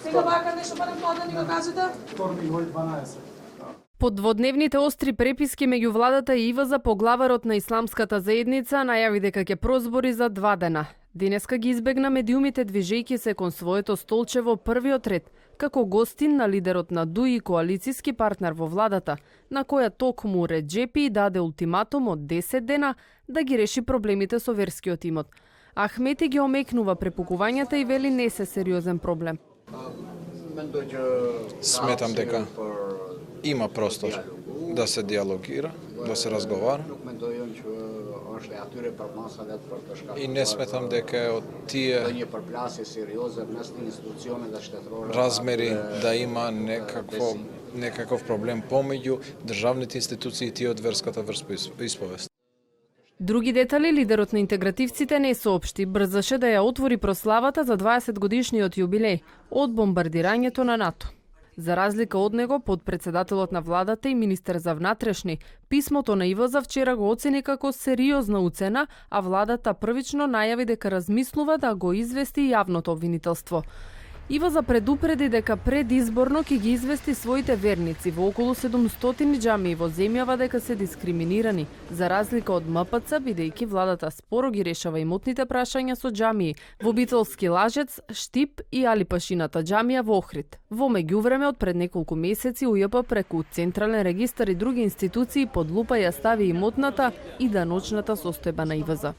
Сега вака нешто барем тоа да ни го кажете? Вторник во 12. Под дводневните остри преписки меѓу владата и ИВЗ поглаварот на исламската заедница најави дека ќе прозбори за 2 дена. Денеска ги избегна медиумите движејќи се кон своето столче во првиот ред, како гостин на лидерот на ДУИ и коалициски партнер во владата, на која токму Реджепи даде ултиматум од 10 дена да ги реши проблемите со верскиот имот. Ахмети ги омекнува препукувањата и вели не се сериозен проблем. Сметам дека има простор да се диалогира, да се разговара. И не сметам дека од тие размери да има некаков проблем помеѓу државните институции и тие од верската вероисповест. Други детали лидерот на интегративците не соопшти, брзаше да ја отвори прославата за 20 годишниот јубилеј од бомбардирањето на НАТО. За разлика од него, подпредседателот на владата и министер за внатрешни, писмото на ИВЗ вчера го оцени како сериозна уцена, а владата првично најави дека размислува да го извести јавното обвинителство. ИВЗ предупреди дека предизборно ќе ги извести своите верници во околу 700 џамии во земјава дека се дискриминирани, за разлика од МПЦ, бидејќи владата споро ги решава имотните прашања со џамии во Битолски Лажец, Штип и Алипашината џамија во Охрид. Во меѓувреме, од пред неколку месеци УЈП преку Централен регистар и други институции под лупа ја стави имотната и даночната состојба на ИВЗ.